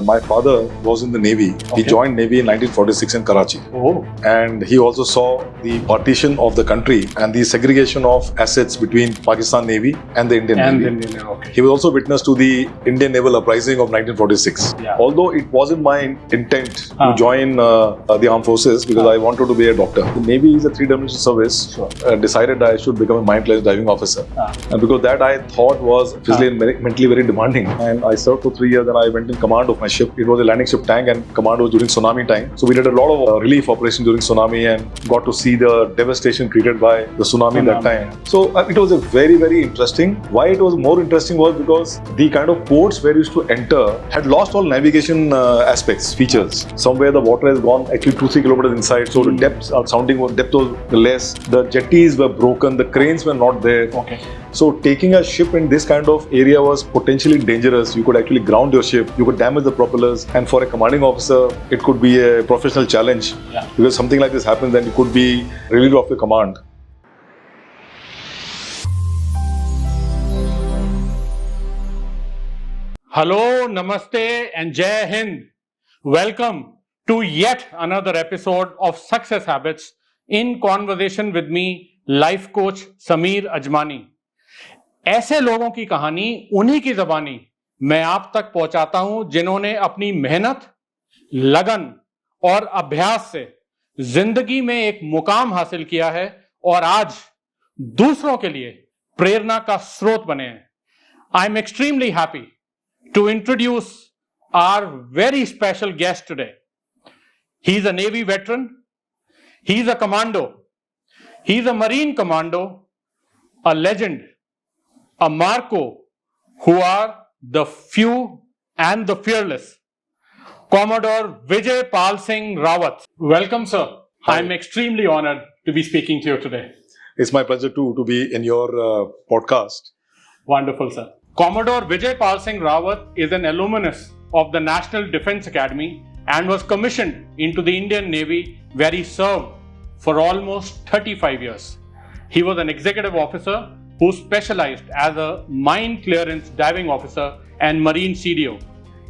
my father was in the Navy. Okay. He joined Navy in 1946 in Karachi. Oh. And he also saw the partition of the country and the segregation of assets between Pakistan Navy and the Indian Navy. Okay. He was also witness to the Indian Naval Uprising of 1946. Yeah. Although it wasn't my intent to join the armed forces because I wanted to be a doctor. The Navy is a three-dimensional service. Sure. Decided I should become a mine-clearing diving officer. And because that I thought was physically and mentally very demanding. And I served for 3 years and I went in command of my ship. It was a landing ship tank and command was during tsunami time. So we did a lot of relief operations during tsunami and got to see the devastation created by the tsunami that time. So it was a very, very interesting. Why it was more interesting was because the kind of ports where we used to enter had lost all navigation aspects, features. Somewhere the water has gone actually 2-3 kilometers inside. So the depth was less. The jetties were broken. The cranes were not there. Okay. So taking a ship in this kind of area was potentially dangerous. You could actually ground your ship, you could damage the propellers, and for a commanding officer, it could be a professional challenge. Yeah. Because something like this happens, then you could be relieved of the command. Hello, Namaste and Jai Hind. Welcome to yet another episode of Success Habits in conversation with me, life coach Sameer Ajmani. ऐसे लोगों की कहानी उन्हीं की ज़बानी मैं आप तक पहुंचाता हूं जिन्होंने अपनी मेहनत, लगन और अभ्यास से जिंदगी में एक मुकाम हासिल किया है और आज दूसरों के लिए प्रेरणा का स्रोत बने हैं. I am extremely happy to introduce our very special guest today. He's a Navy veteran. He's a commando. He's a Marine commando, a legend, a Marco, who are the few and the fearless. Commodore Vijay Pal Singh Rawat. Welcome, sir. Hi. I'm extremely honored to be speaking to you today. It's my pleasure too to be in your podcast. Wonderful, sir. Commodore Vijay Pal Singh Rawat is an alumnus of the National Defence Academy and was commissioned into the Indian Navy where he served for almost 35 years. He was an executive officer who specialized as a mine clearance diving officer and Marine CDO.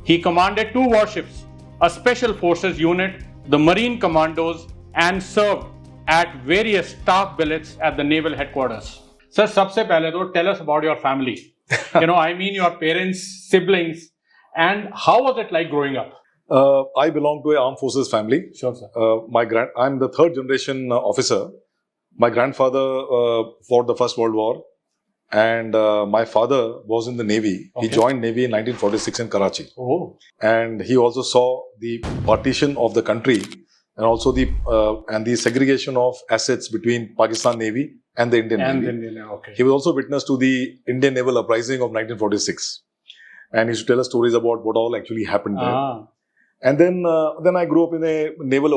He commanded 2 warships, a Special Forces unit, the Marine Commandos, and served at various staff billets at the Naval Headquarters. Sir, सबसे पहले तो tell us about your family. I mean your parents, siblings, and how was it like growing up? I belong to an armed forces family. Sure, sir. I'm the 3rd generation officer. My grandfather fought the First World War, and my father was in the Navy. Okay. He joined Navy in 1946 in Karachi. Oh. And he also saw the partition of the country and also the segregation of assets between Pakistan Navy and the Indian Navy. Okay. He was also witness to the Indian Naval Uprising of 1946. And he used to tell us stories about what all actually happened there. And then I grew up in a naval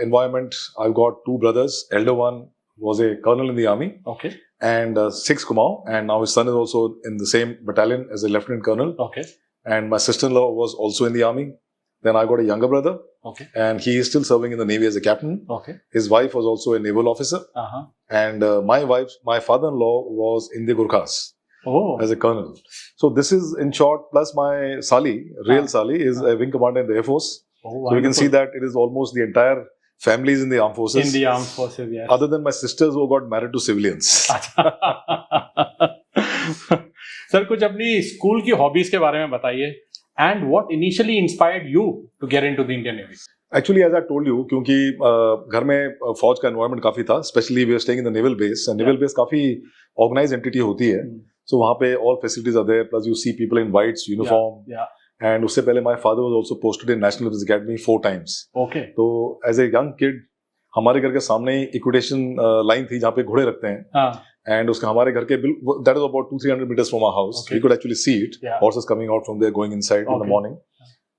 environment. I've got 2 brothers. Elder one was a colonel in the army. Okay. And 6th Commando. And now his son is also in the same battalion as a lieutenant colonel. Okay. And my sister-in-law was also in the army. Then I got a younger brother. Okay. And he is still serving in the Navy as a captain. Okay. His wife was also a naval officer. Uh-huh. And my father-in-law was in the Gurkhas as a colonel. So this is in short, plus my Sali, real Sali, is a wing commander in the Air Force. Oh, so you can see that it is almost the entire families in the armed forces. In the armed forces, yes. Other than my sisters who got married to civilians. Sir कुछ अपनी school की hobbies के बारे में बताइए. And what initially inspired you to get into the Indian Navy? Actually, as I told you, क्योंकि घर में फौज का environment काफी था, especially we were staying in the naval base, and naval base काफी organized entity होती है, so वहाँ पे all facilities are there, plus you see people in whites, uniform, and उससे पहले my father was also posted in National Service Academy 4 times. Okay. तो as a young kid, हमारे घर के सामने equitation line थी जहाँ पे घोड़े रखते हैं. And उसका हमारे घर के that is about 200-300 meters from our house. Okay. We could actually see it. Horses coming out from there, going inside in the morning.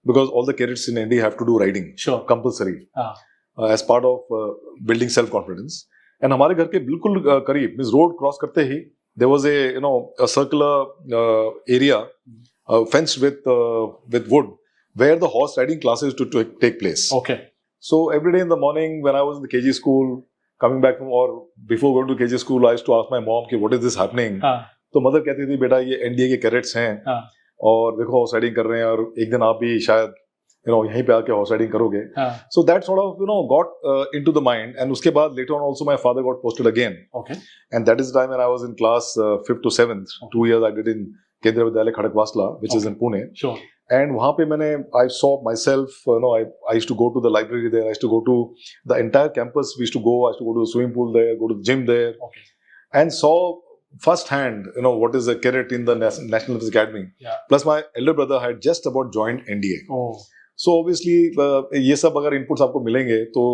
Because all the cadets in India have to do riding. Sure. Compulsory. As part of building self-confidence. And हमारे घर के बिल्कुल करीब, means road cross करते ही, there was a circular area fenced with wood where the horse riding classes to take place. Okay. So every day in the morning when I was in the KG school, coming back from or before going to KG school, I used to ask my mom, what is this happening? तो mother कहती थी बेटा ये NDA के cadets हैं और देखो horse riding कर रहे हैं और एक दिन आप भी शायद यहीं पे आके हॉर्स राइडिंग करोगे. So that sort of got into the mind, and उसके बाद later on also my father got posted again. Okay. And that is the time when I was in class 5th to 7th. 2 years I did in Kendriya Vidyalaya Khadakwasla, which is in Pune. Sure. And वहाँ पे I saw myself, I used to go to the library there, I used to go to the entire campus, we used to go, I used to go to the swimming pool there, go to the gym there, and saw first hand, what is a cadet in the National Defence Academy. Yeah. Plus my elder brother had just about joined NDA. Oh. So obviously, ये सब अगर inputs आपको मिलेंगे तो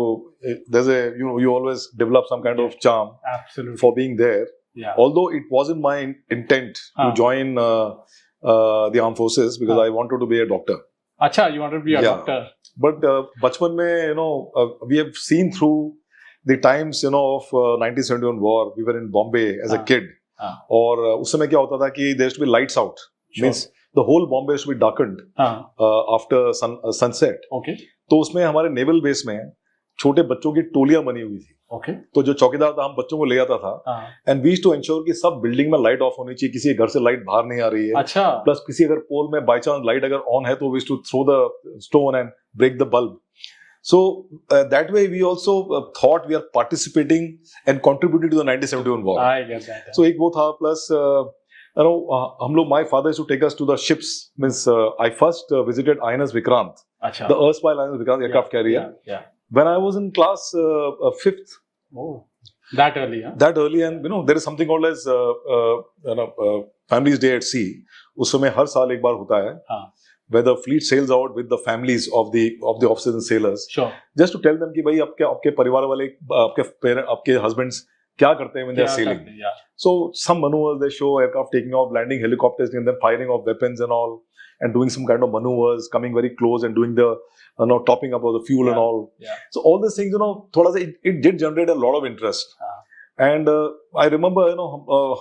there's a you always develop some kind of charm. Absolutely. For being there. Yeah. Although it wasn't my intent to join the armed forces because I wanted to be a doctor. Acha, you wanted to be a doctor. But बचपन में we have seen through the times of 1971 war. We were in Bombay as a kid. और उस समय क्या होता था कि there used to be lights out. Sure. Means the whole Bombay used to be darkened after sunset. Okay. तो उसमें हमारे नेवल बेस में छोटे बच्चों की टोलियां बनी हुई थी. Okay. तो जो चौकीदार था हम बच्चों को ले आता था. And we used to ensure कि सब बिल्डिंग में लाइट ऑफ होनी चाहिए, किसी घर से लाइट बाहर नहीं आ रही है. अच्छा. प्लस किसी अगर पोल में बाय चांस लाइट अगर ऑन है तो we used to throw the stone and break the bulb. So that way we also thought we are participating and contributing to the 1971 war. I get that. So एक वो था. Plus हम लोग, my father used to take us to the ships. Means I first visited INS Vikrant. Achha. The erstwhile INS Vikrant aircraft carrier. Yeah. When I was in class 5th. Oh, that early, huh? That early, and there is something called as Families Day at Sea. उस समय हर साल एक बार होता है. Where the fleet sails out with the families of the officers and sailors. Sure. Just to tell them कि भाई आपके परिवार वाले, आपके husbands क्या करते हैं when they are sailing. Yeah. So some maneuvers they show, aircraft taking off, landing helicopters, and then firing of weapons and all, and doing some kind of maneuvers, coming very close and doing the topping up of the fuel and all. Yeah. So all these things, थोड़ा सा it did generate a lot of interest. And I remember,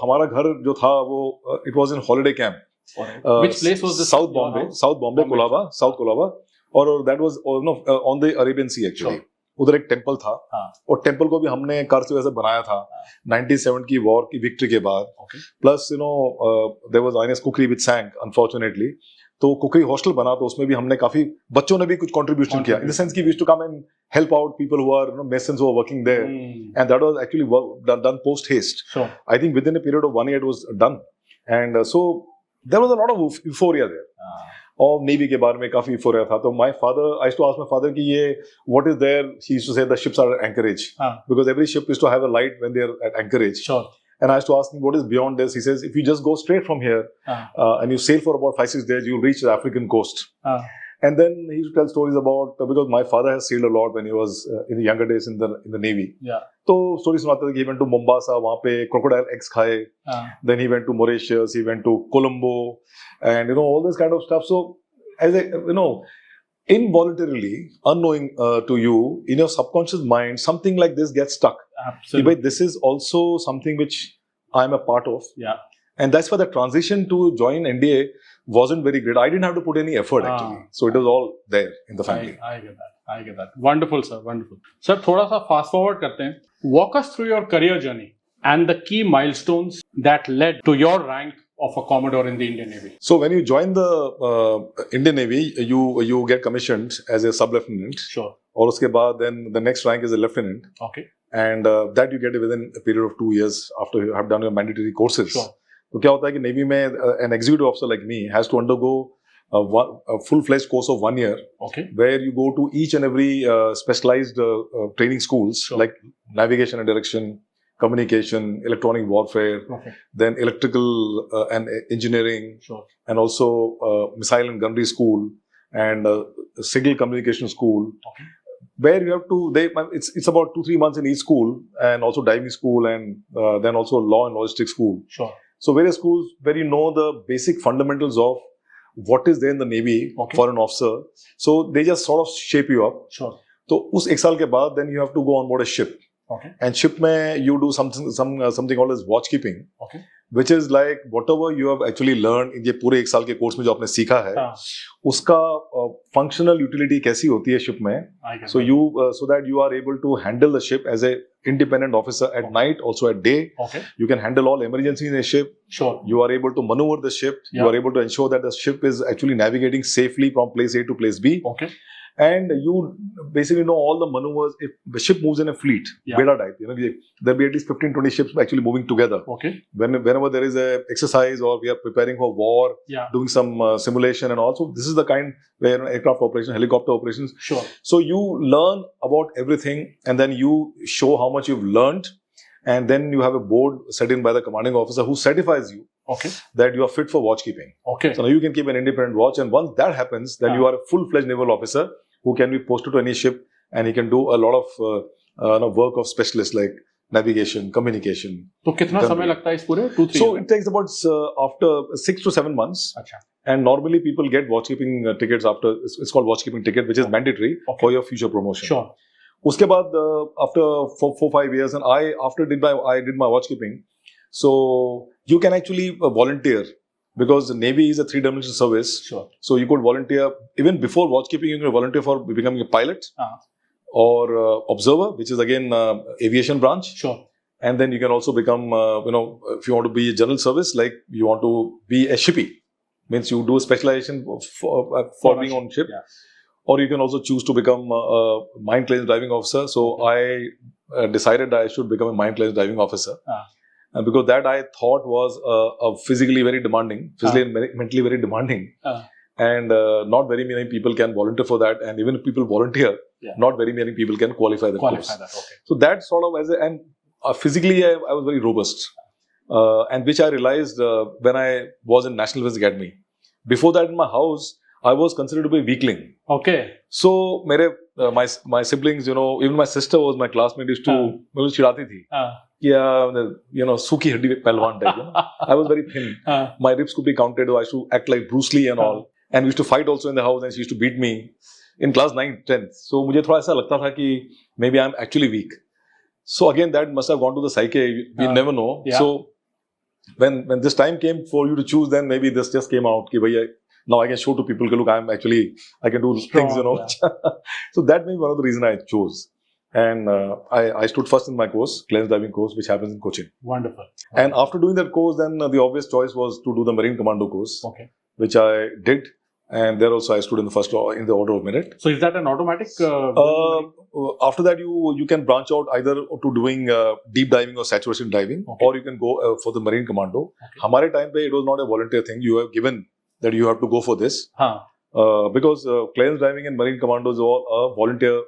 हमारा घर जो था वो it was in holiday camp. Which place was this? South Bombay, Colaba, South Colaba, or that was on the Arabian Sea actually. Sure. उधर एक temple था. और temple को भी हमने कार से वैसे बनाया था 97 की वॉर की विक्ट्री के बाद. Plus there was INS Kukri which sank unfortunately. तो कुकरी हॉस्टल बना, तो उसमें भी हमने काफी बच्चों ने भी कुछ कंट्रीब्यूशन किया, इन द सेंस कि we used to come and help out people who are masons who are working there. And that was actually done post haste. I think within a period of 1 year it was done. And so there was a lot of euphoria there. और navy के बारे में काफी euphoria था. तो my father, I used to ask my father कि ये what is there. He used to say the ships are at anchorage because every ship used to have a light when they are at anchorage. And I used to ask him what is beyond this. He says if you just go straight from here and you sail for about 5-6 days, you'll reach the African coast. And then he used to tell stories about, because my father has sailed a lot when he was in the younger days in the Navy. तो stories सुनाते थे कि he went to Mombasa, वहाँ पे crocodile eggs खाए. Then he went to Mauritius, he went to Colombo, and all this kind of stuff. So as involuntarily, unknowing to you, in your subconscious mind, something like this gets stuck. Absolutely. But this is also something which I'm a part of. Yeah. And that's why the transition to join NDA wasn't very great. I didn't have to put any effort actually. So it was all there in the family. I get that. Wonderful, sir. Wonderful. Sir, थोड़ा सा fast forward करते हैं. Walk us through your career journey and the key milestones that led to your rank of a Commodore in the Indian Navy. So when you join the Indian Navy, you get commissioned as a sub-lieutenant. Sure. और उसके बाद then the next rank is a lieutenant. Okay. And that you get within a period of 2 years after you have done your mandatory courses. Sure. तो क्या होता है कि navy में an executive officer like me has to undergo a full-fledged course of 1 year. Okay. Where you go to each and every specialized training schools. Sure. Like navigation and direction, communication, electronic warfare, then electrical and engineering, and also missile and gunnery school, and signal communication school. Where you have to, it's about 2-3 months in each school, and also diving school, and then also law and logistics school. Sure. So various schools where you know the basic fundamentals of what is there in the Navy for an officer. So they just sort of shape you up. Sure. तो उस एक साल के बाद then you have to go on board a ship. Okay. And ship में you do something called as watchkeeping. Okay. Which is like whatever you have actually learned in ये पूरे एक साल के कोर्स में जो आपने सीखा है, उसका functional utility कैसी होती है ship में. So you so that you are able to handle the ship as a independent officer at night, also at day. Okay. You can handle all emergencies in a ship. Sure. You are able to maneuver the ship. You are able to ensure that the ship is actually navigating safely from place A to place B. Okay. And you basically know all the maneuvers. If the ship moves in a fleet, beta type, there'll be at least 15-20 ships actually moving together. Okay. Whenever there is a exercise or we are preparing for war, doing some simulation and all. So this is the kind where aircraft operation, helicopter operations. Sure. So you learn about everything and then you show how much you've learned. And then you have a board set in by the commanding officer who certifies you. Okay. That you are fit for watchkeeping. Okay. So now you can keep an independent watch, and once that happens, then you are a full-fledged naval officer who can be posted to any ship, and he can do a lot of work of specialists like navigation, communication. So कितना समय लगता है इस पूरे 2-3? So it takes about after 6 to 7 months. अच्छा. And normally people get watchkeeping tickets after. It's called watchkeeping ticket, which is mandatory for your future promotion. Sure. उसके बाद after 4-5 years, and I did my watchkeeping. So you can actually volunteer because the Navy is a 3-dimensional service. Sure. So you could volunteer even before watchkeeping. You can volunteer for becoming a pilot or observer, which is again aviation branch. Sure. And then you can also become, if you want to be a general service, like you want to be a shippy, means you do specialization for being on ship. Yeah. Or you can also choose to become a mine clearance driving officer. So I decided I should become a mine clearance driving officer. And because that I thought was physically very demanding, and mentally very demanding. And not very many people can volunteer for that. And even if people volunteer, not very many people can qualify that course. Okay. So that sort of physically I was very robust. And which I realized when I was in National Defense Academy. Before that in my house, I was considered to be a weakling. Okay. So my siblings, even my sister was my classmate, used to मुझे चिढ़ाती थी. Yeah, सूखी हड्डी पहलवान type. I was very thin. My ribs could be counted. I used to act like Bruce Lee and all. And we used to fight also in the house, and she used to beat me in class 9th, 10th. So मुझे थोड़ा ऐसा लगता था कि maybe I'm actually weak. So again, that must have gone to the psyche. We never know. Yeah. So when this time came for you to choose, then maybe this just came out. कि भैया now I can show to people, look, I can do things, So that may be one of the reasons I chose. And I stood first in my course, clearance diving course, which happens in Cochin. Wonderful. And after doing that course, then the obvious choice was to do the Marine Commando course, which I did. And there also I stood in the order of merit. So is that an automatic? After that, you can branch out either to doing deep diving or saturation diving, or you can go for the Marine Commando. Hamare time pe, it was not a volunteer thing. You have given that you have to go for this. Because clearance diving and Marine Commando is all a volunteer.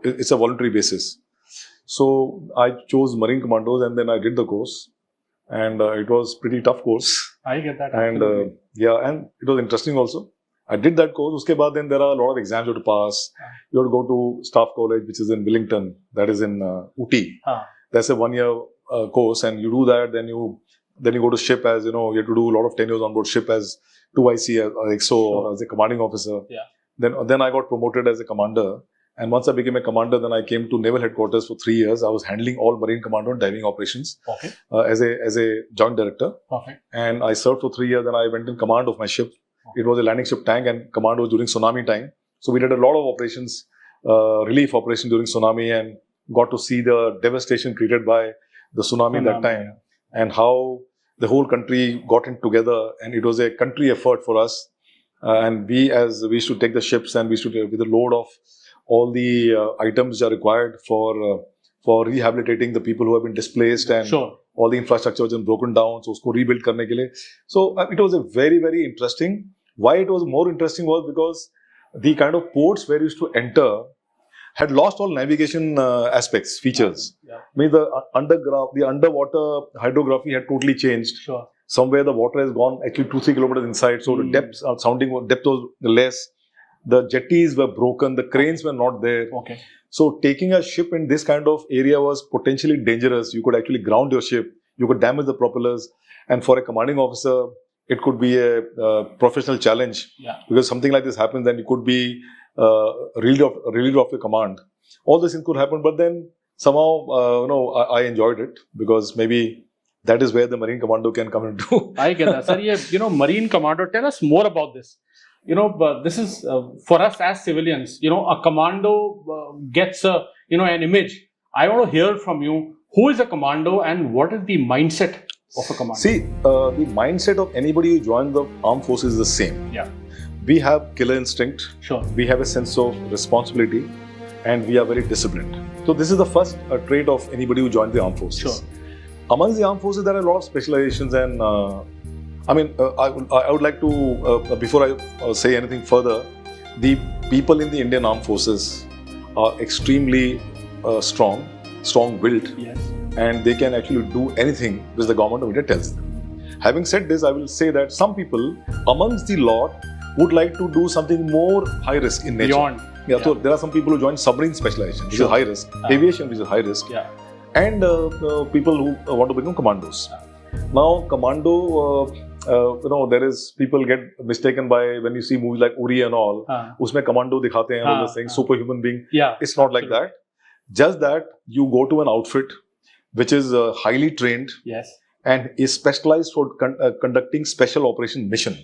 It's a voluntary basis. So I chose Marine Commandos and then I did the course. And it was pretty tough course. I get that. And and it was interesting also. I did that course. Uske baad then there are a lot of exams you have to pass. You have to go to Staff College, which is in Wellington. That is in Ooty. That's a 1-year course, and you do that. Then you go to ship as you have to do a lot of tenures on board ship as 2IC or XO or as a commanding officer. Then I got promoted as a commander. And once I became a commander, then I came to Naval Headquarters for 3 years. I was handling all Marine Commando and diving operations as a joint director. And I served for 3 years. Then I went in command of my ship. It was a landing ship tank, and command was during tsunami time. So we did a lot of operations, relief operations during tsunami, and got to see the devastation created by the tsunami that time, and how the whole country got in together, and it was a country effort for us. And we used to take the ships, and we used to with the load of all the items which are required for rehabilitating the people who have been displaced, and all the infrastructure was broken down, so usko rebuild karne ke liye. So it was a very, very interesting. Why it was more interesting was because the kind of ports where you used to enter had lost all navigation aspects, features. Means the underwater hydrography had totally changed. Somewhere the water has gone actually 2-3 kilometers inside, so the depth was less. The jetties were broken, the cranes were not there. So taking a ship in this kind of area was potentially dangerous. You could actually ground your ship, you could damage the propellers, and for a commanding officer, it could be a professional challenge. Because something like this happens, then you could be relieved of your command. All these things could happen, but then somehow, I enjoyed it because maybe that is where the Marine Commando can come into. I get that. Sir, Marine Commando, tell us more about this. but this is for us as civilians. A commando gets an image. I want to hear from you. Who is a commando, and what is the mindset of a commando? See, the mindset of anybody who joins the armed forces is the same. Yeah. We have killer instinct. Sure. We have a sense of responsibility, and we are very disciplined. So this is the first trait of anybody who joins the armed forces. Sure. Amongst the armed forces, there are a lot of specializations, and I would like to, before I say anything further, the people in the Indian armed forces are extremely strong-willed, Yes. and they can actually do anything which the government of India tells them. Having said this, I will say that some people amongst the lot would like to do something more high risk in nature. Beyond. So there are some people who join submarine specialization, which is high risk, aviation, which is high risk, and people who want to become commandos. Now, commando, there is people get mistaken by when you see movies like Uri and all. Usme commando dikhate hain, all those things, superhuman being. Yeah, it's not like that. Just that you go to an outfit which is highly trained, yes, and is specialized for conducting special operation mission.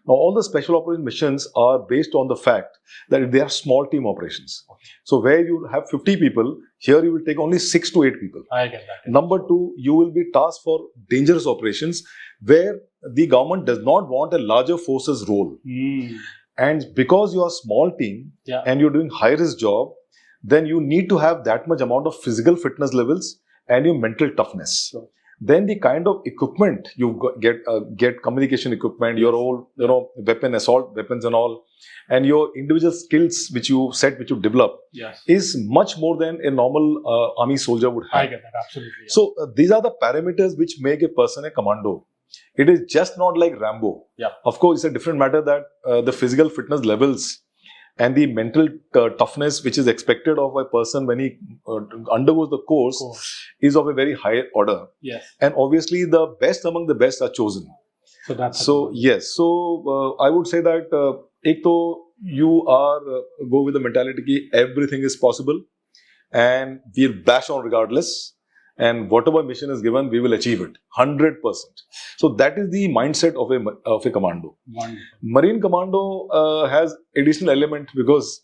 Now, all the special operation missions are based on the fact that they are small team operations. So, where you have 50 people, here you will take only 6 to 8 people. I get that. Number 2, you will be tasked for dangerous operations where the government does not want a larger forces role. And because you are a small team and you're doing high risk job, then you need to have that much amount of physical fitness levels and your mental toughness. Sure. Then the kind of equipment you get communication equipment, your whole weapon, assault weapons and all, and your individual skills which you develop is much more than a normal army soldier would have. I get that, absolutely. Yeah. So these are the parameters which make a person a commando. It is just not like Rambo. Yeah. Of course, it's a different matter that the physical fitness levels and the mental toughness which is expected of a person when he undergoes the course is of a very high order. Yes. And obviously the best among the best are chosen. So yes. So I would say that ek to you are go with the mentality ki everything is possible and we'll bash on regardless. And whatever mission is given, we will achieve it 100%. So that is the mindset of a commando. Wonderful. Marine commando has additional element because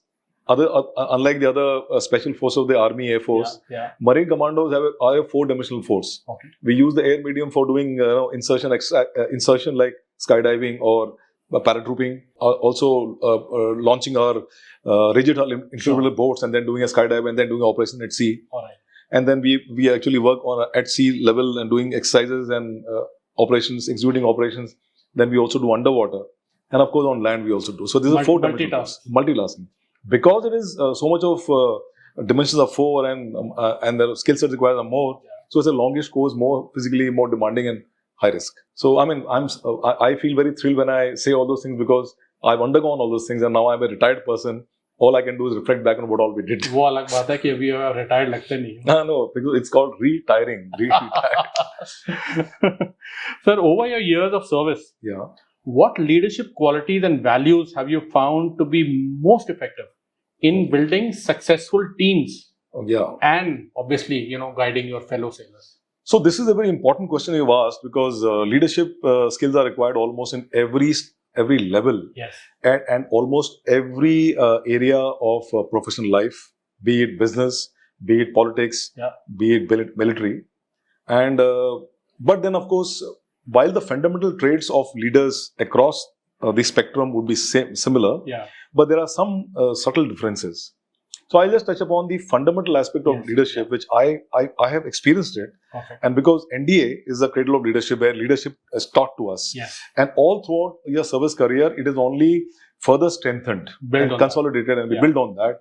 unlike the other special force of the army, air force, marine commandos are a 4-dimensional force. Okay. We use the air medium for doing insertion like skydiving or paratrooping, also launching our rigid hull inflatable boats and then doing a skydive and then doing operation at sea. All right. And then we actually work on at sea level and doing exercises and operations, executing operations. Then we also do underwater. And of course on land we also do. So this is a 4-dimensional multitasking. Because it is so much of dimensions are 4 and the skill sets required are more. So it's a longish course, more physically, more demanding and high risk. So I mean, I feel very thrilled when I say all those things because I've undergone all those things and now I'm a retired person. All I can do is reflect back on what all we did. वो अलग बात है कि अभी retired लगते नहीं. No, because it's called retiring. Sir, over your years of service, what leadership qualities and values have you found to be most effective in building successful teams? And obviously, guiding your fellow sailors. So this is a very important question you've asked because leadership skills are required almost in every level and almost every area of professional life, be it business, be it politics, be it military. And but then of course, while the fundamental traits of leaders across the spectrum would be similar, but there are some subtle differences. So I'll just touch upon the fundamental aspect of leadership, which I have experienced it. Okay. And because NDA is the cradle of leadership, where leadership is taught to us. And all throughout your service career, it is only further strengthened and consolidated and we build on that.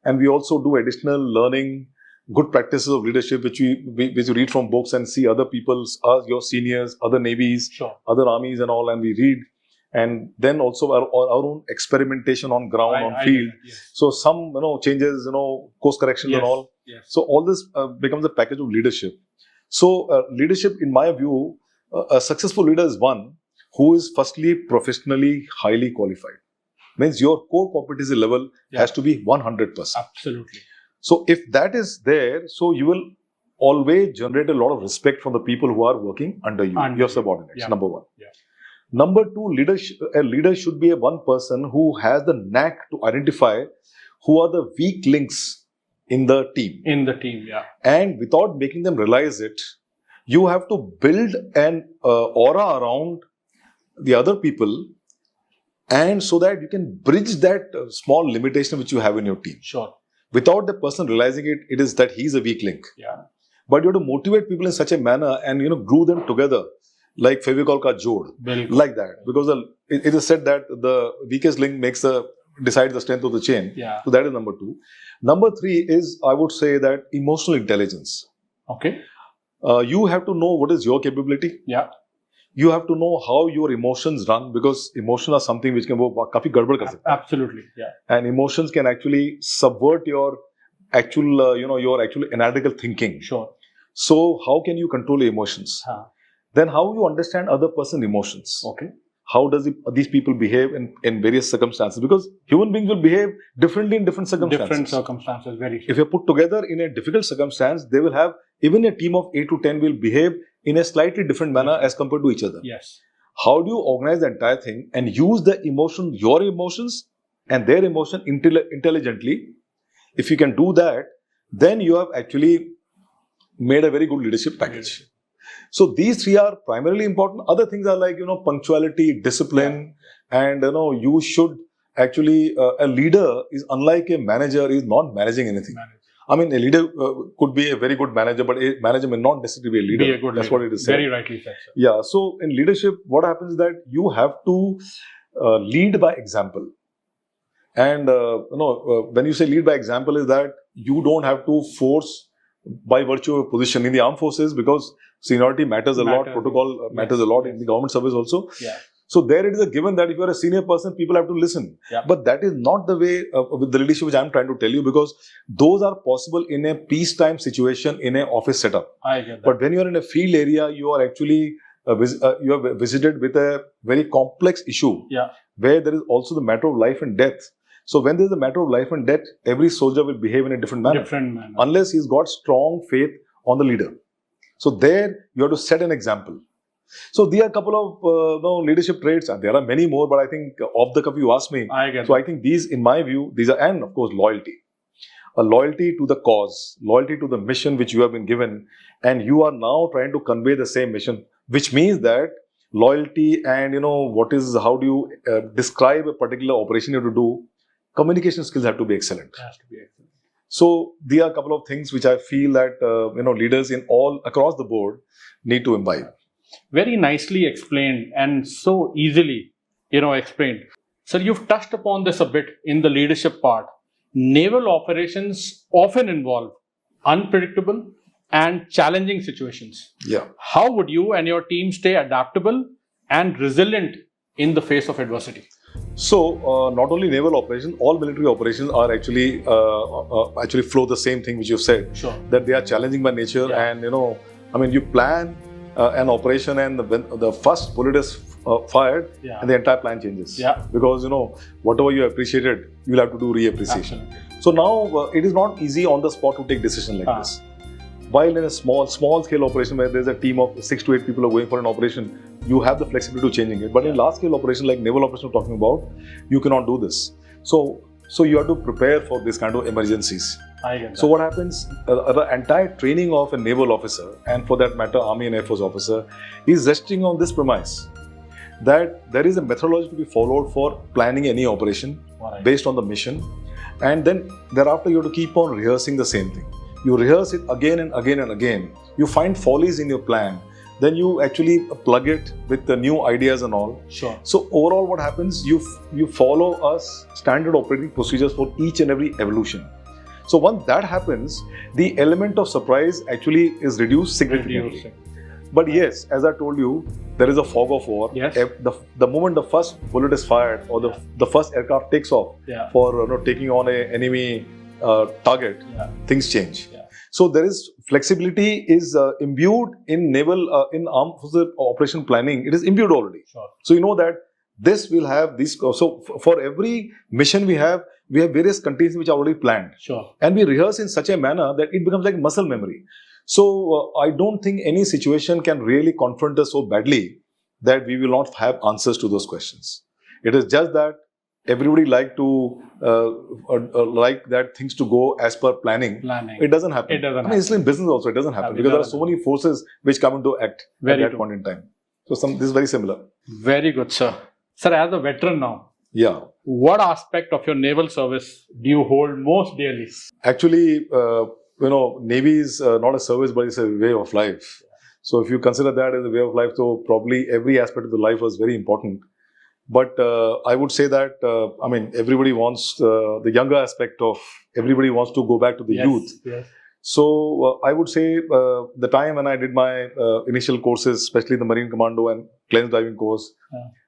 And we also do additional learning, good practices of leadership, which you read from books and see other people's, your seniors, other navies, other armies and all, and we read. And then also our own experimentation on ground, on field. So some, changes, course corrections and all. So all this becomes a package of leadership. So leadership, in my view, a successful leader is one who is firstly professionally highly qualified. Means your core competency level has to be 100%. Absolutely. So if that is there, so you will always generate a lot of respect from the people who are working under you, your subordinates, number one. Number two, a leader should be a one person who has the knack to identify who are the weak links in the team. Yeah. And without making them realize it, you have to build an aura around the other people, and so that you can bridge that small limitation which you have in your team. Sure. Without the person realizing it, it is that he's a weak link. Yeah. But you have to motivate people in such a manner and glue them together like Fevicol ka jod, like that. Because it is said that the weakest link decides the strength of the chain. Yeah. So that is number two. Number three is, I would say, that emotional intelligence. Okay. You have to know what is your capability. Yeah. You have to know how your emotions run, because emotions are something which can go kafi gadbad kar sakta hai. Absolutely. Yeah. And emotions can actually subvert your actual, your actual analytical thinking. Sure. So how can you control your emotions? Then how you understand other person's emotions? Okay. How does these people behave in various circumstances? Because human beings will behave differently in different circumstances. Very true. If you're put together in a difficult circumstance, they will have, even a team of 8 to 10 will behave in a slightly different manner as compared to each other. Yes. How do you organize the entire thing and use your emotions and their emotion intelligently? If you can do that, then you have actually made a very good leadership package. So these three are primarily important. Other things are like, punctuality, discipline, and, you should actually, a leader is unlike a manager, is not managing anything. I mean, a leader could be a very good manager, but a manager may not necessarily be a leader. That's what it is said. Very rightly said, sir. Yeah. So in leadership, what happens is that you have to lead by example. And, when you say lead by example, is that you don't have to force by virtue of position in the armed forces, because seniority matters a lot, protocol matters a lot in the government service also. Yeah. So there it is a given that if you are a senior person, people have to listen. Yeah. But that is not the way with the leadership which I am trying to tell you, because those are possible in a peacetime situation in an office setup. I get that. But when you are in a field area, you are actually you are visited with a very complex issue, where there is also the matter of life and death. So when there is a matter of life and death, every soldier will behave in a different manner. Unless he's got strong faith on the leader. So there you have to set an example. So there are a couple of leadership traits, and there are many more, but I think off the cuff you asked me. I think these, in my view, these are, and of course loyalty. A loyalty to the cause, loyalty to the mission which you have been given, and you are now trying to convey the same mission, which means that loyalty and how do you describe a particular operation you have to do. Communication skills have to be excellent. So there are a couple of things which I feel that leaders in all across the board need to imbibe. Very nicely explained and so easily, explained. Sir, you've touched upon this a bit in the leadership part. Naval operations often involve unpredictable and challenging situations. Yeah. How would you and your team stay adaptable and resilient in the face of adversity? So, not only naval operations, all military operations are actually flow the same thing which you've said. Sure. That they are challenging by nature, and you plan an operation, and when the first bullet is fired, and the entire plan changes. Because whatever you appreciated, you'll have to do reappreciation. Absolutely. So now it is not easy on the spot to take decision like this. While in a small scale operation where there's a team of 6 to 8 people are going for an operation, you have the flexibility to changing it. But in large scale operation like naval operation we're talking about, you cannot do this. So you have to prepare for this kind of emergencies. I get that. So what happens, the entire training of a naval officer, and for that matter Army and Air Force officer, is resting on this premise that there is a methodology to be followed for planning any operation based on the mission, and then thereafter you have to keep on rehearsing the same thing. You rehearse it again and again and again. You find follies in your plan. Then you actually plug it with the new ideas and all. Sure. So overall what happens, you follow us standard operating procedures for each and every evolution. So once that happens, the element of surprise actually is reduced significantly. But yes, as I told you, there is a fog of war. Yes. The moment the first bullet is fired or the first aircraft takes off for taking on an enemy target, things change. So there is flexibility is imbued in naval in armed forces operation planning. It is imbued already. Sure. So you know that this will have this. So for every mission we have various contingencies which are already planned. Sure. And we rehearse in such a manner that it becomes like muscle memory. So I don't think any situation can really confront us so badly that we will not have answers to those questions. It is just that everybody like that things to go as per planning. It doesn't happen. It's in business also, it doesn't happen because there are so many forces which come into act at that point in time. So this is very similar. Very good, sir. Sir, as a veteran now, what aspect of your naval service do you hold most dearly? Actually, Navy is not a service, but it's a way of life. So if you consider that as a way of life, so probably every aspect of the life was very important. But I would say that, everybody wants the younger aspect of, everybody wants to go back to the youth. Yes. So I would say the time when I did my initial courses, especially the Marine Commando and Clearance Diving course,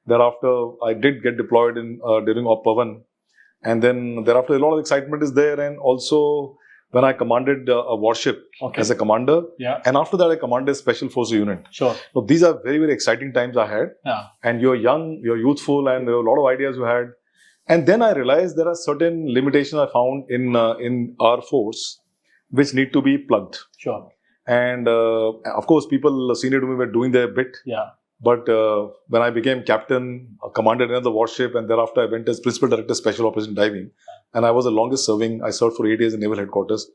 thereafter I did get deployed in during Op Pavan. And then thereafter a lot of excitement is there, and also when I commanded a warship as a commander, and after that I commanded a special forces unit. Sure. So these are very, very exciting times I had. And you're young, you're youthful, and there are a lot of ideas you had. And then I realized there are certain limitations I found in our force which need to be plugged. Sure. And of course, people senior to me were doing their bit. But when I became captain, commanded another warship, and thereafter I went as principal director special operations diving, and I was the longest serving. I served for 8 years in naval headquarters.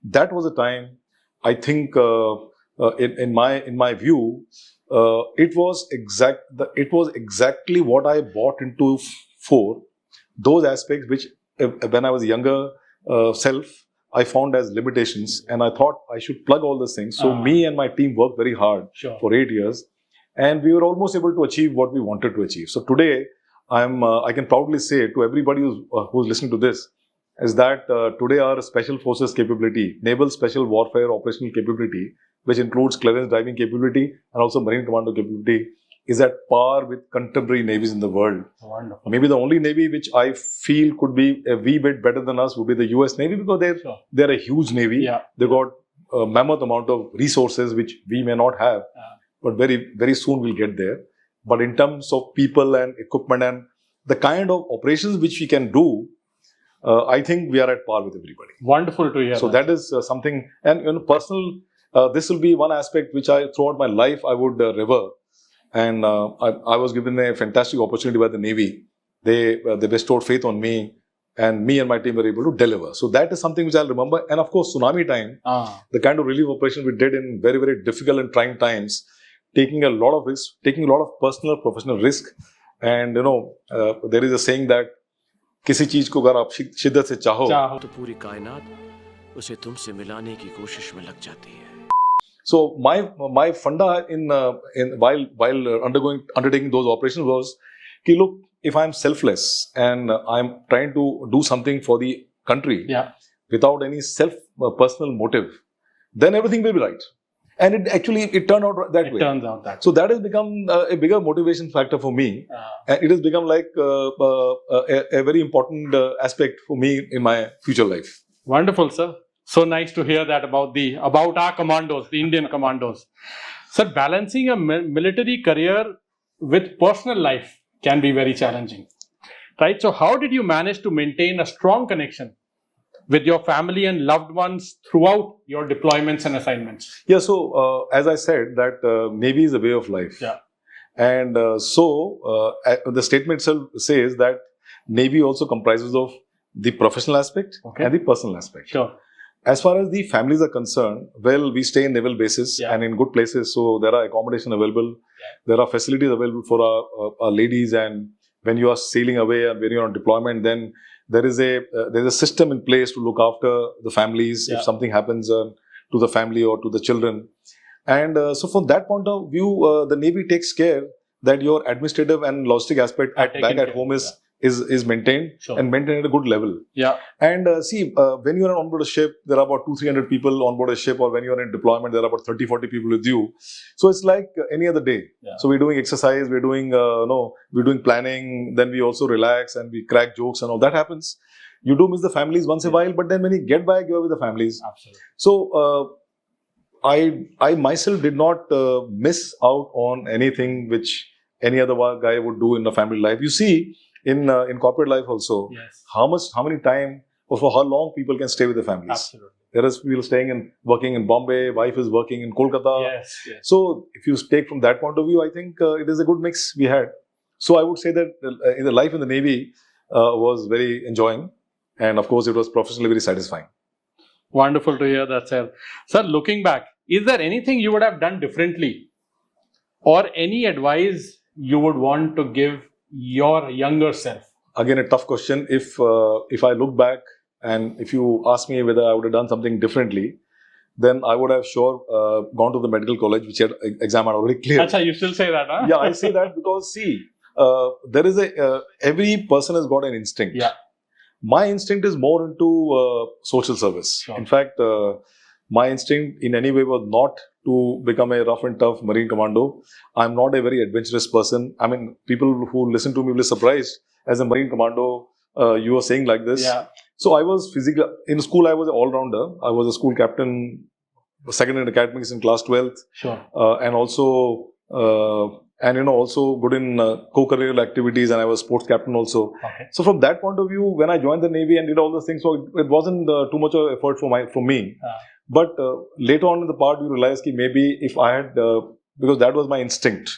That was a time, I think, in my view, it was exactly what I bought into for those aspects which, when I was younger self, I found as limitations, and I thought I should plug all those things. So me and my team worked very hard for 8 years. And we were almost able to achieve what we wanted to achieve. So today, I can proudly say to everybody who's listening to this, is that today our special forces capability, naval special warfare operational capability, which includes clearance diving capability and also marine commando capability, is at par with contemporary navies in the world. Wonderful. Maybe the only navy which I feel could be a wee bit better than us would be the US Navy, because they're a huge navy. They've got a mammoth amount of resources which we may not have. But very, very soon we'll get there. But in terms of people and equipment and the kind of operations which we can do, I think we are at par with everybody. Wonderful to hear. So that is something, and personal, this will be one aspect which throughout my life I would revere. And I was given a fantastic opportunity by the Navy. They bestowed faith on me, and me and my team were able to deliver. So that is something which I'll remember. And of course, tsunami time, the kind of relief operation we did in very, very difficult and trying times, taking a lot of risk, taking a lot of personal, professional risk. And there is a saying that किसी चीज को अगर आप शिद्दत से चाहो तो पूरी कायनात उसे तुमसे मिलाने की कोशिश में लग जाती है. So my funda in while undertaking those operations was कि look, if I'm selfless and I'm trying to do something for the country without any personal motive, then everything will be right. And it turned out that way. Turns out that. So that has become a bigger motivation factor for me. And it has become like a very important aspect for me in my future life. Wonderful, sir. So nice to hear that about our commandos, the Indian commandos. Sir, balancing a military career with personal life can be very challenging. Right? So how did you manage to maintain a strong connection with your family and loved ones throughout your deployments and assignments? Yeah, so as I said, that Navy is a way of life. And the statement itself says that Navy also comprises of the professional aspect and the personal aspect. Sure. As far as the families are concerned, well, we stay in naval bases and in good places, so there are accommodation available. There are facilities available for our ladies, and when you are sailing away and when you are on deployment, then there's a system in place to look after the families if something happens to the family or to the children. And so from that point of view, the Navy takes care that your administrative and logistic aspect back at home is maintained and maintained at a good level. And when you are on board a ship, there are about 200-300 people on board a ship, or when you are in deployment, there are about 30-40 people with you. So it's like any other day. So we're doing exercise, we're doing planning, then we also relax and we crack jokes and all that happens. You do miss the families once in a while, but then when you get back, you're with the families. Absolutely. So I myself did not miss out on anything which any other guy would do in a family life. You see, in corporate life also, how many time or for how long people can stay with their families. Absolutely. There is people staying and working in Bombay, wife is working in Kolkata. Yes, yes. So if you take from that point of view, I think it is a good mix we had. So I would say that in the life in the Navy was very enjoying, and of course it was professionally very satisfying. Wonderful to hear that, sir. Sir, looking back, is there anything you would have done differently, or any advice you would want to give your younger self? Again, a tough question. If I look back and if you ask me whether I would have done something differently, then I would have sure gone to the medical college, which had exam had already cleared. Acha, you still say that, huh? Yeah, I say that because see, there is every person has got an instinct. Yeah. My instinct is more into social service. Sure. In fact, my instinct in any way was not to become a rough and tough Marine Commando. I'm not a very adventurous person. I mean, people who listen to me will be surprised. As a Marine Commando, you are saying like this. Yeah. So I was in school. I was an all-rounder. I was a school captain, second in academics in class 12th, Sure. and also also good in co-curricular activities. And I was sports captain also. Okay. So from that point of view, when I joined the Navy and did all those things, so it wasn't too much of effort for me. But later on in the part, you realize that maybe if I had, because that was my instinct,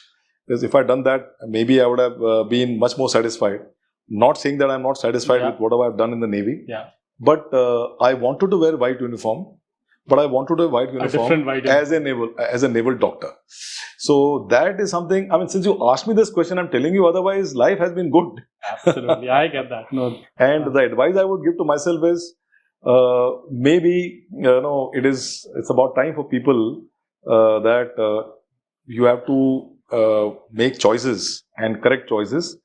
because if I had done that, maybe I would have been much more satisfied. Not saying that I'm not satisfied with whatever I've done in the Navy. Yeah. But I wanted to wear white uniform. But I wanted to wear white uniform as a naval doctor. So that is something. I mean, since you asked me this question, I'm telling you. Otherwise, life has been good. Absolutely, I get that. No. And the advice I would give to myself is, maybe it's about time for people that you have to make choices and correct choices,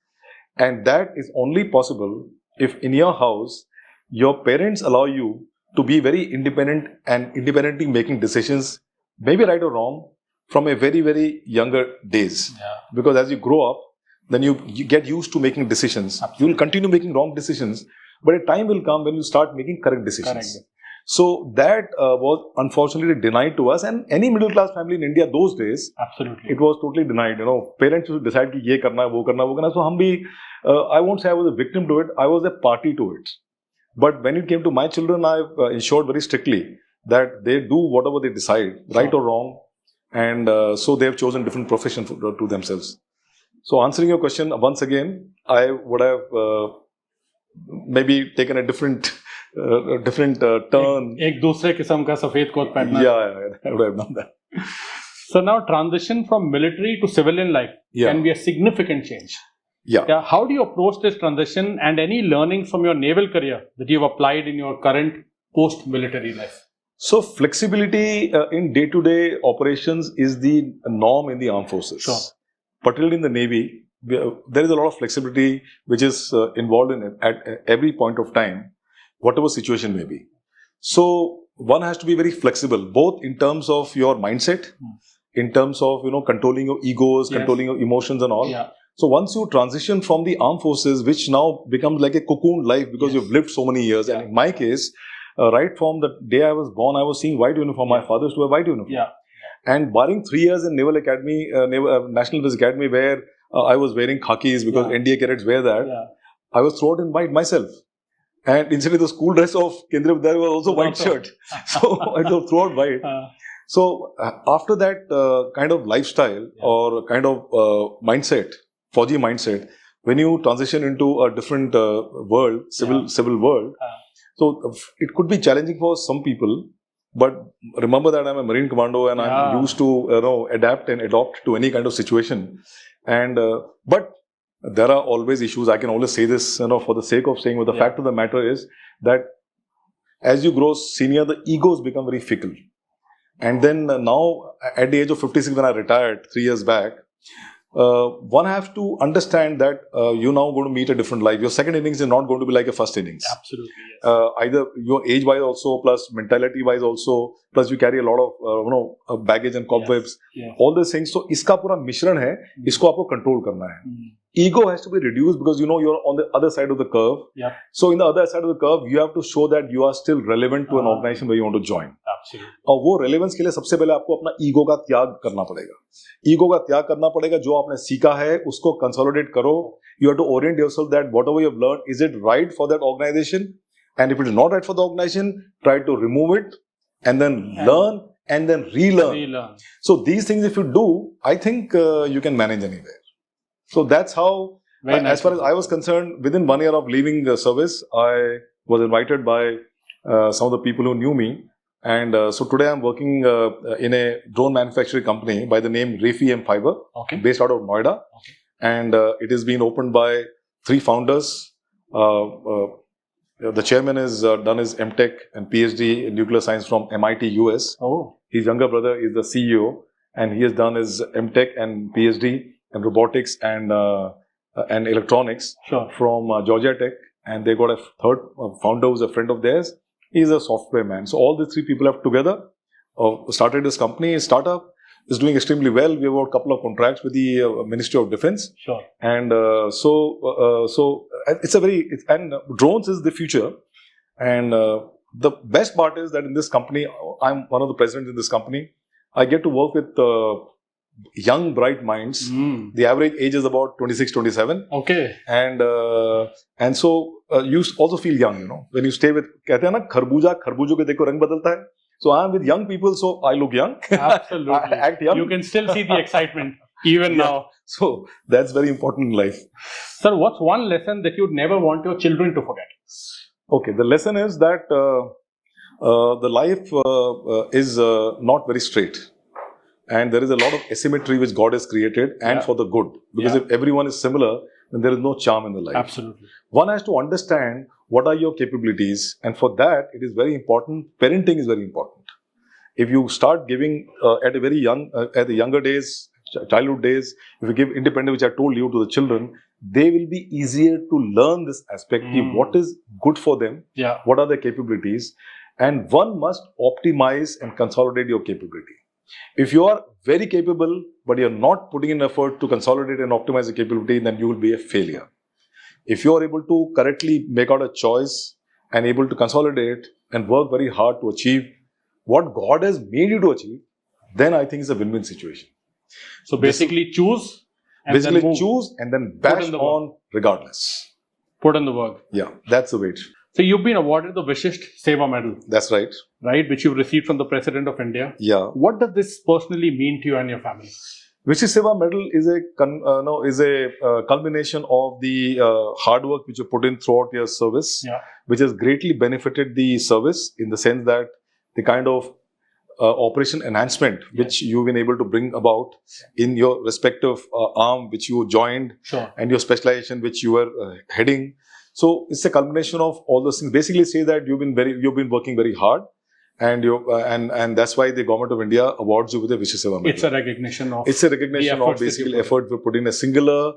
and that is only possible if in your house your parents allow you to be very independent and independently making decisions, maybe right or wrong, from a very, very younger days. Yeah. Because as you grow up, then you get used to making decisions. Absolutely. You will continue making wrong decisions, but a time will come when you start making correct decisions. Correct. So that was unfortunately denied to us, and any middle class family in India those days, absolutely, it was totally denied. Parents would decide कि ये करना है, वो करना है, वो करना है. So हम भी, I won't say I was a victim to it. I was a party to it. But when it came to my children, I ensured very strictly that they do whatever they decide, right or wrong, and so they have chosen different professions to themselves. So answering your question once again, I would have maybe taken a different turn. एक दूसरे किस्म का सफेद coat पहनना. Yeah, I would have done that. So now transition from military to civilian life can be a significant change. Yeah. How do you approach this transition, and any learnings from your naval career that you've applied in your current post-military life? So flexibility in day-to-day operations is the norm in the armed forces. Sure. Particularly in the Navy, there is a lot of flexibility which is involved in it at every point of time, whatever situation may be. So one has to be very flexible, both in terms of your mindset, in terms of controlling your egos, controlling your emotions and all. Yeah. So once you transition from the armed forces, which now becomes like a cocoon life because you've lived so many years, and in my case, right from the day I was born, I was seeing white uniform. My father used to wear white uniform. Yeah. And barring 3 years in Naval Academy, National Service Academy, where I was wearing khakis because NDA cadets wear that, I was thrown in white myself. And incidentally, the school dress of Kendriya Vidyalaya was also white shirt. So I was thrown white. So after that kind of lifestyle or kind of mindset, Fauji mindset, when you transition into a different world, civil world, so it could be challenging for some people. But remember that I'm a Marine Commando and I'm used to adapt and adopt to any kind of situation. And but there are always issues. I can always say this, for the sake of saying. But the fact of the matter is that as you grow senior, the egos become very fickle. And then now, at the age of 56, when I retired 3 years back, one has to understand that you're now going to meet a different life. Your second innings is not going to be like a first innings. Absolutely. Yes. Either your age-wise also, plus mentality-wise also, plus you carry a lot of baggage and cobwebs. Yes. All these things. So, इसका पूरा मिश्रण है. इसको आपको control करना है. Ego has to be reduced because you're on the other side of the curve. Yeah. So in the other side of the curve, you have to show that you are still relevant to an organization where you want to join. Absolutely. और वो relevance के लिए सबसे पहले आपको अपना ego का त्याग करना पड़ेगा. Ego का त्याग करना पड़ेगा. जो आपने सीखा है उसको consolidate करो. You have to orient yourself that whatever you have learned, is it right for that organization? And if it is not right for the organization, try to remove it and then learn and then relearn. So these things, if you do, I think you can manage anywhere. So that's how, as far as I was concerned, within 1 year of leaving the service, I was invited by some of the people who knew me. And so today I'm working in a drone manufacturing company by the name Recipient Fiber, based out of Noida. And it is being opened by 3 founders. The chairman has done his MTech and PhD in nuclear science from MIT, US. His younger brother is the CEO, and he has done his MTech and PhD in robotics and electronics from Georgia Tech. And they got a third founder who's a friend of theirs. He's a software man. So all the 3 people have together started this company. Startup is doing extremely well. We have got a couple of contracts with the Ministry of Defense. And so it's a very, and drones is the future. And the best part is that in this company, I'm one of the presidents in this company. I get to work with young, bright minds. The average age is about 26, 27. And so you also feel young, you know, when you stay with, कहते हैं ना खरबूजों के देखो रंग बदलता है. So I'm with young people, so I look young. Absolutely. I act young. You can still see the excitement even now. So that's very important in life. Sir, what's one lesson that you'd never want your children to forget? Okay, the lesson is that the life is not very straight. And there is a lot of asymmetry which God has created, and for the good. Because if everyone is similar, then there is no charm in the life. Absolutely. One has to understand what are your capabilities, and for that, it is very important. Parenting is very important. If you start giving at a very young, at the younger days, childhood days, if you give independence, which I told you, to the children, they will be easier to learn this aspect. What is good for them? What are their capabilities? And one must optimize and consolidate your capability. If you are very capable, but you're not putting in effort to consolidate and optimize the capability, then you will be a failure. If you are able to correctly make out a choice and able to consolidate and work very hard to achieve what God has made you to achieve, then I think it's a win-win situation. So basically choose and then move. Choose and then bash on regardless. Put in the work. Yeah, that's the way. So you've been awarded the Vishisht Seva Medal. That's right. Right, which you've received from the President of India. Yeah. What does this personally mean to you and your family? Vishisht Seva Medal is a culmination of the hard work which you put in throughout your service, which has greatly benefited the service in the sense that the kind of operation enhancement which you've been able to bring about in your respective arm which you joined and your specialization which you were heading. So it's a culmination of all those things. Basically, say that you've been working very hard, and and that's why the Government of India awards you with a Vishisht Seva Medal. It's a recognition of basically effort we put in, a singular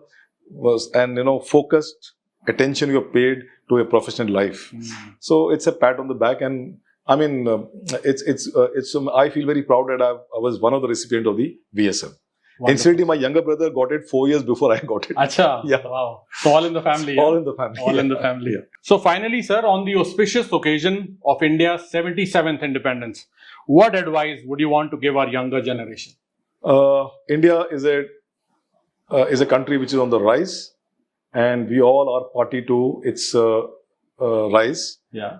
and focused attention you have paid to a professional life. So it's a pat on the back, and I mean I feel very proud that I was one of the recipients of the VSM. Wonderful. Incidentally, my younger brother got it 4 years before I got it. Acha. Yeah. Wow. So all in the family. All in the family. All in the family. So finally, sir, on the auspicious occasion of India's 77th independence, what advice would you want to give our younger generation? India is a country which is on the rise, and we all are party to its rise.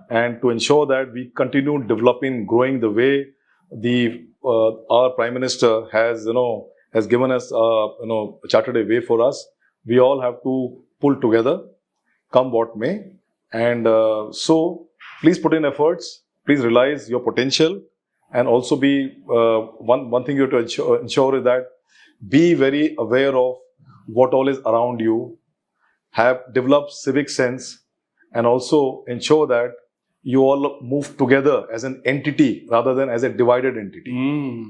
And to ensure that we continue developing, growing the way our Prime Minister has given us, charted a way for us. We all have to pull together, come what may. And so, please put in efforts. Please realize your potential, and also be one thing you have to ensure is that be very aware of what all is around you. Have developed civic sense, and also ensure that you all move together as an entity rather than as a divided entity.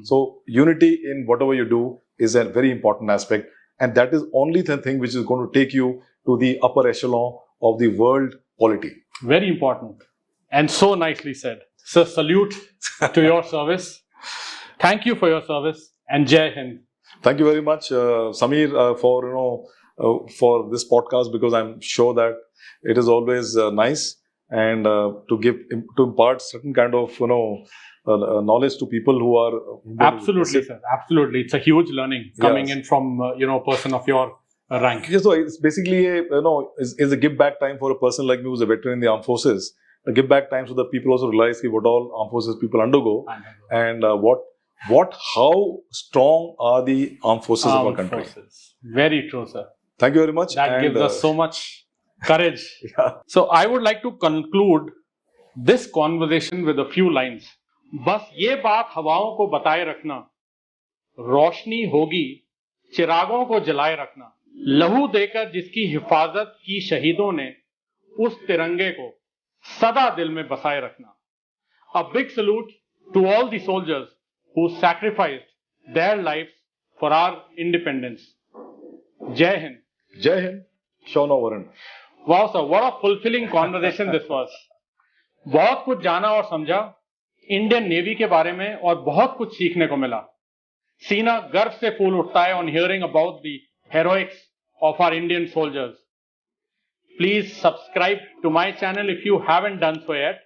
So unity in whatever you do is a very important aspect, and that is only the thing which is going to take you to the upper echelon of the world polity. Very important, and so nicely said. So salute to your service. Thank you for your service, and Jai Hind. Thank you very much, Sameer, for this podcast, because I'm sure that it is always nice and to impart certain kind of knowledge to people who are absolutely, sir. Absolutely, it's a huge learning coming in from a person of your rank. Yeah, so it's basically is a give back time for a person like me who's a veteran in the armed forces, give back time so that people also realize what all armed forces people undergo and how strong are the armed forces of our country. Forces. Very true, sir. Thank you very much. That gives us so much courage. Yeah. So I would like to conclude this conversation with a few lines. बस ये बात हवाओं को बताए रखना, रोशनी होगी चिरागों को जलाए रखना, लहू देकर जिसकी हिफाजत की शहीदों ने, उस तिरंगे को सदा दिल में बसाए रखना. A big salute to all the soldiers who sacrificed their lives for our independence. Jai Hind. Jai Hind. Shauna Varan. Wow, sir, what a fulfilling conversation this was. बहुत कुछ जाना और समझा इंडियन नेवी के बारे में और बहुत कुछ सीखने को मिला. सीना गर्व से फूल उठता है on hearing about the heroics of our Indian soldiers. Please subscribe to my channel if you haven't done so yet.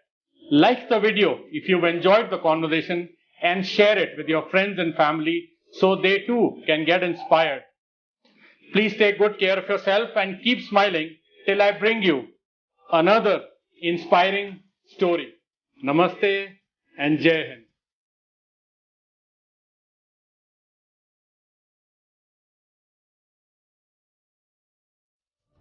Like the video if you've enjoyed the conversation and share it with your friends and family so they too can get inspired. Please take good care of yourself and keep smiling till I bring you another inspiring story. Namaste and Jai Hind.